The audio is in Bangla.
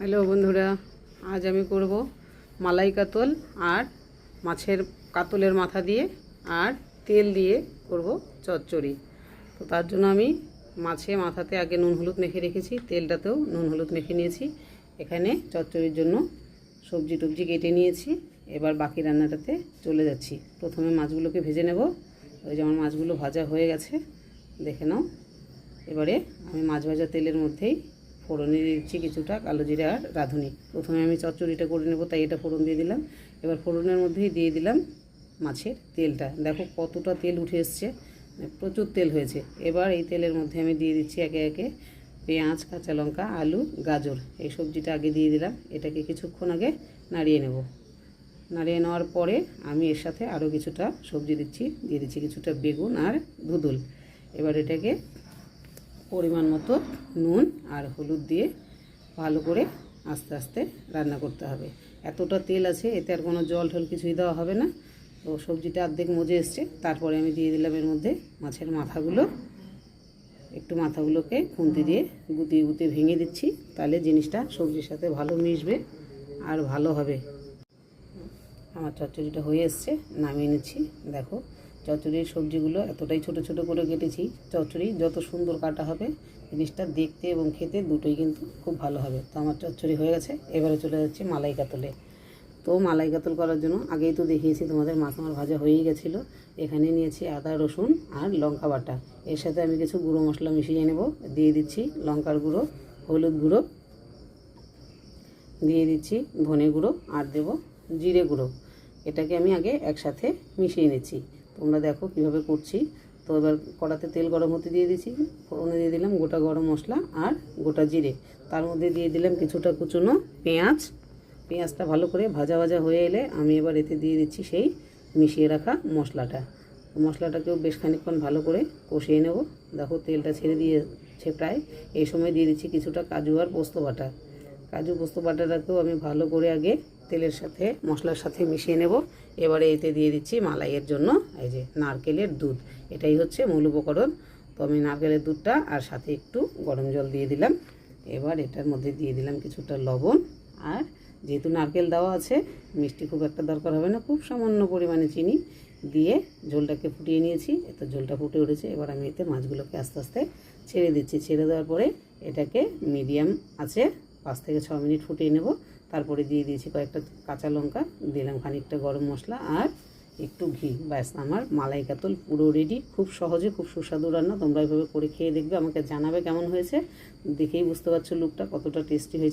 হ্যালো বন্ধুরা, আজ আমি করব মালাই কাতল আর মাছের কাতলের মাথা দিয়ে আর তেল দিয়ে করব চচ্চড়ি। তো তার জন্য আমি মাথাতে আগে নুন হলুদ মেখে রেখেছি, তেলটাতেও নুন হলুদ মেখে নিয়েছি। এখানে চচ্চড়ির জন্য সবজি টবজি কেটে নিয়েছি। এবার বাকি রান্নাটাতে চলে যাচ্ছি। প্রথমে মাছগুলোকে ভেজে নেব। ওই যে আমার মাছগুলো ভাজা হয়ে গেছে, দেখে নাও। এবারে আমি মাছ ভাজা তেলের মধ্যেই ফোড়নে দিচ্ছি কিছুটা কালো জিরে আর রাঁধুনি। প্রথমে আমি চচ্চড়িটা করে নেব, তাই এটা ফোড়ন দিয়ে দিলাম। এবার ফোড়নের মধ্যেই দিয়ে দিলাম মাছের তেলটা। দেখো কতটা তেল উঠে এসছে, প্রচুর তেল হয়েছে। এবার এই তেলের মধ্যে আমি দিয়ে দিচ্ছি একে একে পেঁয়াজ, কাঁচা লঙ্কা, আলু, গাজর। এই সবজিটা আগে দিয়ে দিলাম। এটাকে কিছুক্ষণ আগে নাড়িয়ে নেব। নাড়িয়ে নেওয়ার পরে আমি এর সাথে আরও কিছুটা সবজি দিয়ে দিচ্ছি কিছুটা বেগুন আর ধুদুল। এবার এটাকে পরিমাণ মতো নুন আর হলুদ দিয়ে ভালো করে আস্তে আস্তে রান্না করতে হবে। এতটা তেল আছে, এতে আর কোনো জল ঠল কিছুই দেওয়া হবে না। তো সবজিটা অর্ধেক মজে এসছে। তারপরে আমি দিয়ে দিলাম এর মধ্যে মাছের মাথাগুলো। একটু মাথাগুলোকে খুন্তি দিয়ে গুটিয়ে গুটিয়ে ভেঙে দিচ্ছি, তাহলে জিনিসটা সবজির সাথে ভালো মিশবে আর ভালো হবে। আমার চচ্চড়িটা হয়ে এসছে, নামিয়ে নিচ্ছি। দেখো চচ্চড়ির সবজিগুলো এতটাই ছোট ছোট করে কেটেছি। চচ্চড়ি যত সুন্দর কাটা হবে, জিনিসটা দেখতে এবং খেতে দুটোই কিন্তু খুব ভালো হবে। তো আমার চচ্চড়ি হয়ে গেছে। এবারে চলে যাচ্ছি মালাই কাতলে। তো মালাই কাতল করার জন্য আগেই তো দেখিয়েছি তোমাদের, মাছ আমার ভাজা হয়েই গেছিলো। এখানে নিয়েছি আদা, রসুন আর লঙ্কা বাটা। এর সাথে আমি কিছু গুঁড়ো মশলা মিশিয়ে নেব। দিয়ে দিচ্ছি লঙ্কার গুঁড়ো, হলুদ গুঁড়ো, দিয়ে দিচ্ছি ধনে গুঁড়ো আর দেব জিরে গুঁড়ো। এটাকে আমি আগে একসাথে মিশিয়ে নিচ্ছি। তোমরা দেখো কিভাবে করছি। তো এবার কড়াতে তেল গরম হতে দিয়ে দিচ্ছি। ফোড়নে দিয়ে দিলাম গোটা গরম মশলা আর গোটা জিরে। তার মধ্যে দিয়ে দিলাম কিছুটা কুচনো পেঁয়াজ। পেঁয়াজটা ভালো করে ভাজা ভাজা হয়ে এলে আমি এবার এতে দিয়ে দিচ্ছি সেই মিশিয়ে রাখা মশলাটা। মশলাটাকেও বেশ খানিকক্ষণ ভালো করে কষিয়ে নেব। দেখো তেলটা ছেড়ে দিয়েছে প্রায়। এই সময় দিয়ে দিচ্ছি কিছুটা কাজু আর পোস্ত বাটা। কাজু পোস্ত বাটাটাকেও আমি ভালো করে আগে তেলের সাথে মশলার সাথে মিশিয়ে নেব। এবারে এতে দিয়ে দিচ্ছি মালাইয়ের জন্য এই যে নারকেলের দুধ। এটাই হচ্ছে মূল উপকরণ। তো আমি নারকেলের দুধটা আর সাথে একটু গরম জল দিয়ে দিলাম। এবার এটার মধ্যে দিয়ে দিলাম কিছুটা লবণ। আর যেহেতু নারকেল দেওয়া আছে, মিষ্টি খুব একটা দরকার হবে না, খুব সামান্য পরিমাণে চিনি দিয়ে ঝোলটাকে ফুটিয়ে নিয়েছি। এত ঝোলটা ফুটে উঠেছে। এবার আমি এতে মাছগুলোকে আস্তে আস্তে ছেড়ে দিচ্ছি। ছেড়ে দেওয়ার পরে এটাকে মিডিয়াম আছে 5 থেকে 6 মিনিট ফুটিয়ে নেব। তারপরে দিয়ে দিয়েছি কয়েকটা কাঁচা লঙ্কা, দিলাম খানিকটা গরম মশলা আর একটু ঘি। ব্যাস, আমার মালাই কাতল পুরো রেডি। খুব সহজে, খুব সুস্বাদু রান্না। তোমরা এভাবে করে খেয়ে দেখবে, আমাকে জানাবে কেমন হয়েছে। দেখেই বুঝতে পারছো লুকটা কতটা টেস্টি হয়েছে।